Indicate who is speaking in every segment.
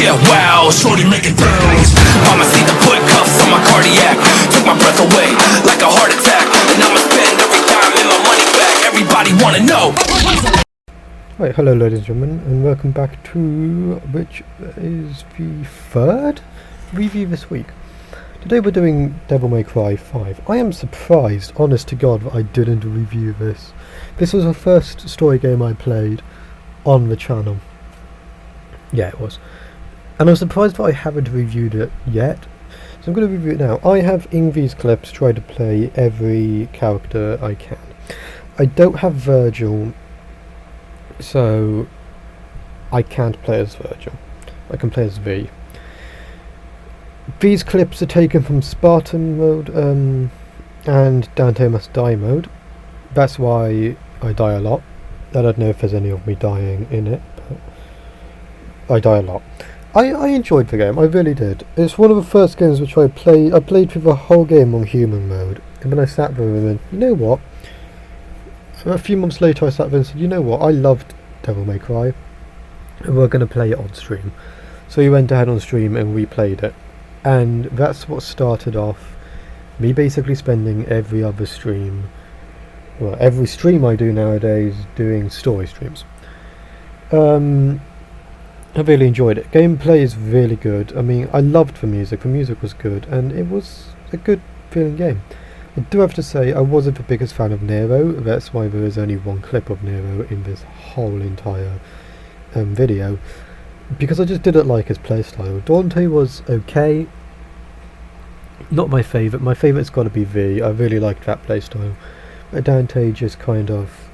Speaker 1: yeah, wow, shorty making throws. Mama see the put cuffs on my cardiac, took my breath away like a heart attack, and I'ma spend every dime and my money back. Everybody wanna know.
Speaker 2: Right, hello ladies and gentlemen, and welcome back to which is the third review this week. Today we're doing Devil May Cry 5. I am surprised, honest to God, that I didn't review this. This was the first story game I played on the channel. Yeah, it was. And I'm surprised that I haven't reviewed it yet. So I'm going to review it now. I have in these clips tried to play every character I can. I don't have Virgil, so I can't play as Virgil. I can play as V. These clips are taken from Spartan mode and Dante Must Die mode. That's why I die a lot. I don't know if there's any of me dying in it, but I die a lot. I enjoyed the game, I really did. It's one of the first games which I played. I played through the whole game on human mode, and then I sat there and went, you know what? A few months later I sat there and said, you know what, I loved Devil May Cry, and we're going to play it on stream. So we went ahead on stream and replayed it. And that's what started off me basically spending every other stream, well, every stream I do nowadays doing story streams. I really enjoyed it. Gameplay is really good. I mean, I loved the music was good, and it was a good feeling game. I do have to say, I wasn't the biggest fan of Nero. That's why there is only one clip of Nero in this whole entire video, because I just didn't like his playstyle. Dante was okay, not my favourite. My favourite's got to be V. I really liked that playstyle. But Dante just kind of...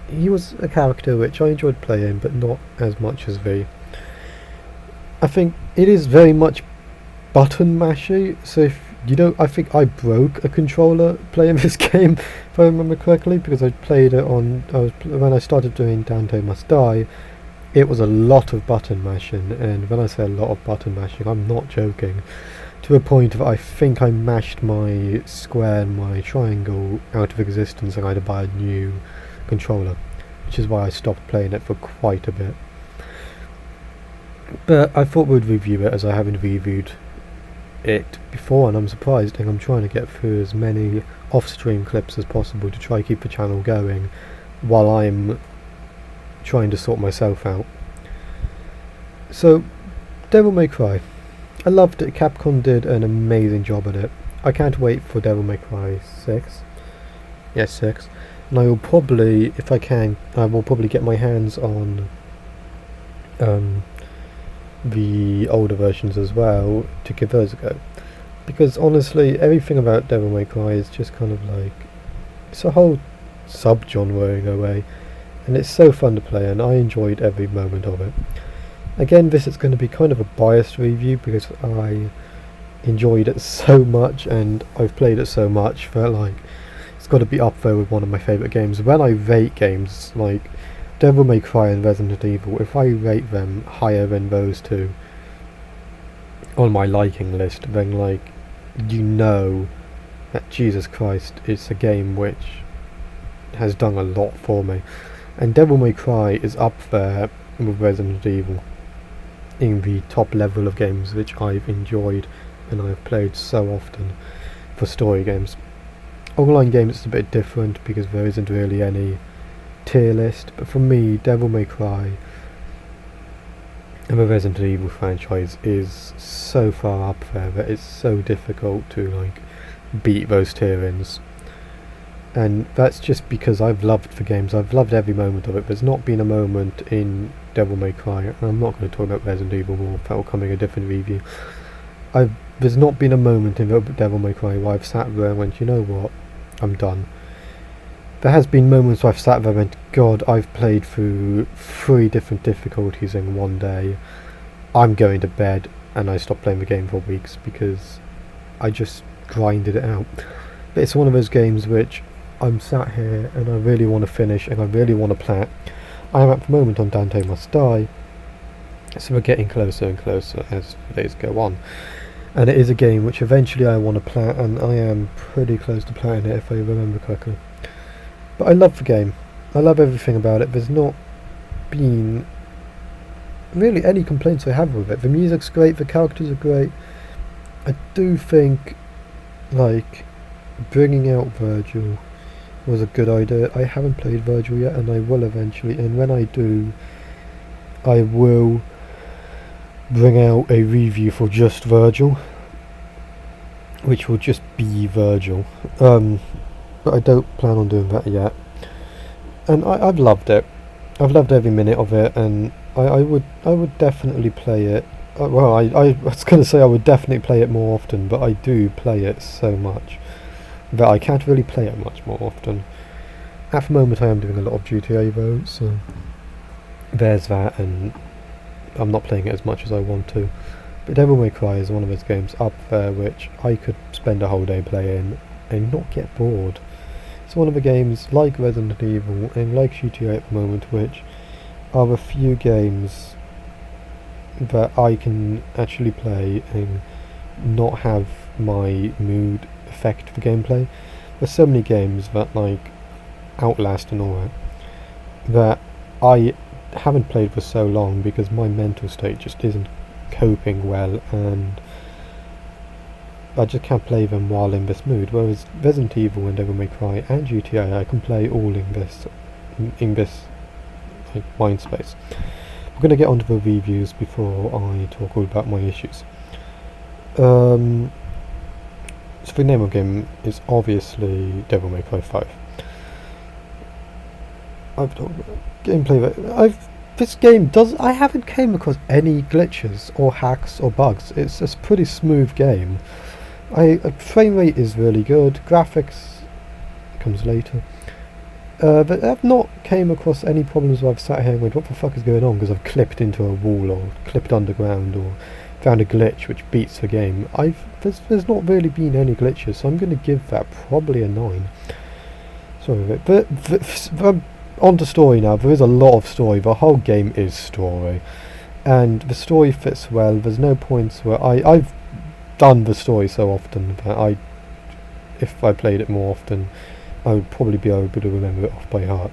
Speaker 2: he was a character which I enjoyed playing, but not as much as V. I think it is very much button mashy, so if you don't... I think I broke a controller playing this game, if I remember correctly, because I played it on... when I started doing Dante Must Die, it was a lot of button mashing, and when I say a lot of button mashing, I'm not joking. To a point that I think I mashed my square and my triangle out of existence and I had to buy a new controller, which is why I stopped playing it for quite a bit. But I thought we'd review it, as I haven't reviewed it before, and I'm surprised, and I'm trying to get through as many off-stream clips as possible to try to keep the channel going while I'm trying to sort myself out. So, Devil May Cry. I loved it. Capcom did an amazing job at it. I can't wait for Devil May Cry 6. Yes, 6. And I will probably, if I can, I will probably get my hands on the older versions as well to give those a go. Because honestly, everything about Devil May Cry is just kind of like... it's a whole sub-genre in a way. And it's so fun to play, and I enjoyed every moment of it. Again, this is going to be kind of a biased review because I enjoyed it so much and I've played it so much that, like, it's got to be up there with one of my favourite games. When I rate games like Devil May Cry and Resident Evil, if I rate them higher than those two on my liking list, then, like, you know that Jesus Christ, it's a game which has done a lot for me. And Devil May Cry is up there with Resident Evil in the top level of games which I've enjoyed and I've played so often for story games. Online games is a bit different because there isn't really any tier list, but for me, Devil May Cry and the Resident Evil franchise is so far up there that it's so difficult to, like, beat those tier-ins. And that's just because I've loved the games. I've loved every moment of it. There's not been a moment in Devil May Cry, and I'm not going to talk about Resident Evil more, that will come in a different review. There's not been a moment in Devil May Cry where I've sat there and went, you know what, I'm done. There has been moments where I've sat there and went, God, I've played through 3 different difficulties in one day. I'm going to bed, and I stopped playing the game for weeks because I just grinded it out. But it's one of those games which I'm sat here and I really want to finish and I really want to plat. I am at the moment on Dante Must Die, so we're getting closer and closer as the days go on. And it is a game which eventually I want to plat, and I am pretty close to platting it if I remember correctly. But I love the game. I love everything about it. There's not been really any complaints I have with it. The music's great, the characters are great. I do think, like, bringing out Virgil was a good idea. I haven't played Virgil yet, and I will eventually, and when I do, I will bring out a review for just Virgil, which will just be Virgil. But I don't plan on doing that yet. And I've loved it. I've loved every minute of it, and I would definitely play it. Well, I was going to say I would definitely play it more often, but I do play it so much that I can't really play it much more often. At the moment I am doing a lot of GTA though, so there's that, and I'm not playing it as much as I want to. But Devil May Cry is one of those games up there which I could spend a whole day playing and not get bored. It's one of the games, like Resident Evil and like GTA at the moment, which are the few games that I can actually play and not have my mood affect the gameplay. There's so many games that, like Outlast and all that I haven't played for so long because my mental state just isn't coping well, and I just can't play them while in this mood. Whereas Resident Evil and Devil May Cry and GTA, I can play all in this like, mind space. We're going to get onto the reviews before I talk all about my issues. So the name of the game is obviously Devil May Cry 5. I've talked about gameplay. This game does. I haven't came across any glitches or hacks or bugs. It's a pretty smooth game. Frame rate is really good. Graphics comes later. But I've not came across any problems where I've sat here and went, what the fuck is going on? Because I've clipped into a wall or clipped underground or found a glitch which beats the game. There's not really been any glitches, so I'm going to give that probably a 9. Sorry, but on to story now. There is a lot of story. The whole game is story, and the story fits well. There's no points where I've done the story so often that if I played it more often, I would probably be able to remember it off by heart.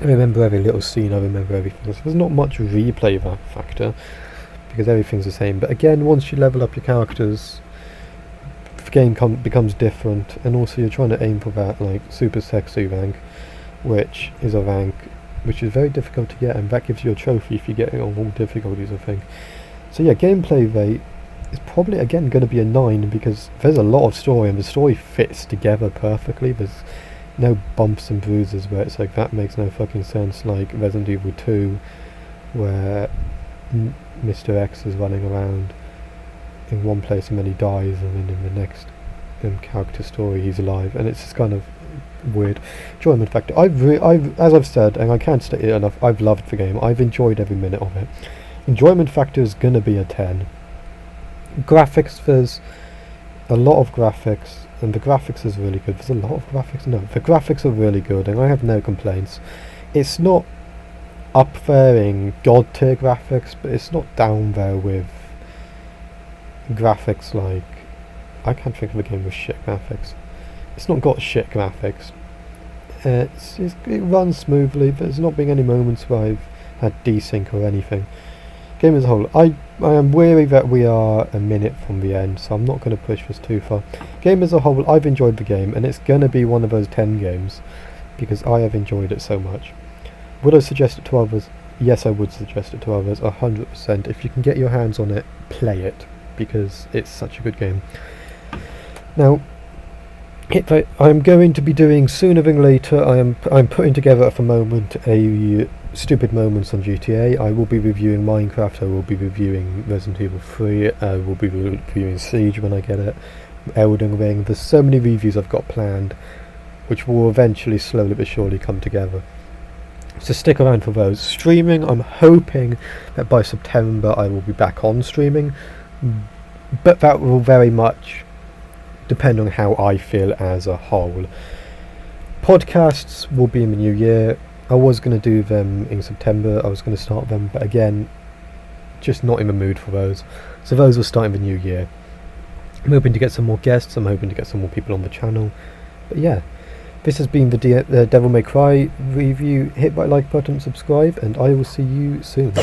Speaker 2: I remember every little scene, I remember everything. So there's not much replay factor, because everything's the same. But again, once you level up your characters, the game becomes different, and also you're trying to aim for that like super sexy rank, which is a rank which is very difficult to get, and that gives you a trophy if you get it on all difficulties, I think. So yeah, gameplay rate is probably again going to be a 9 because there's a lot of story and the story fits together perfectly. There's no bumps and bruises where it's like that makes no fucking sense, like Resident Evil 2 where Mr. X is running around in one place and then he dies, and then in the next character story he's alive, and it's just kind of weird. Enjoyment factor, as I've said, and I can't state it enough, I've loved the game. I've enjoyed every minute of it. Enjoyment factor is gonna be a 10. Graphics, there's a lot of graphics, and the graphics is really good. There's a lot of graphics. No, the graphics are really good, and I have no complaints. It's not up there in god tier graphics, but it's not down there with graphics like, I can't think of a game with shit graphics. It's not got shit graphics. It runs smoothly, but there's not been any moments where I've had desync or anything. Game as a whole, I am wary that we are a minute from the end, so I'm not going to push this too far. Game as a whole, I've enjoyed the game, and it's going to be one of those 10 games, because I have enjoyed it so much. Would I suggest it to others? Yes, I would suggest it to others, 100%. If you can get your hands on it, play it, because it's such a good game. Now, I'm going to be doing sooner than later. I'm putting together at the moment a stupid moments on GTA. I will be reviewing Minecraft. I will be reviewing Resident Evil 3. I will be reviewing Siege when I get it. Elden Ring. There's so many reviews I've got planned, which will eventually, slowly but surely, come together. So stick around for those. Streaming, I'm hoping that by September I will be back on streaming, but that will very much depend on how I feel as a whole. Podcasts will be in the new year. I was going to do them in September. I was going to start them, but again, just not in the mood for those. So those will start in the new year. I'm hoping to get some more guests. I'm hoping to get some more people on the channel. But yeah, this has been the Devil May Cry review. Hit that like button, subscribe, and I will see you soon.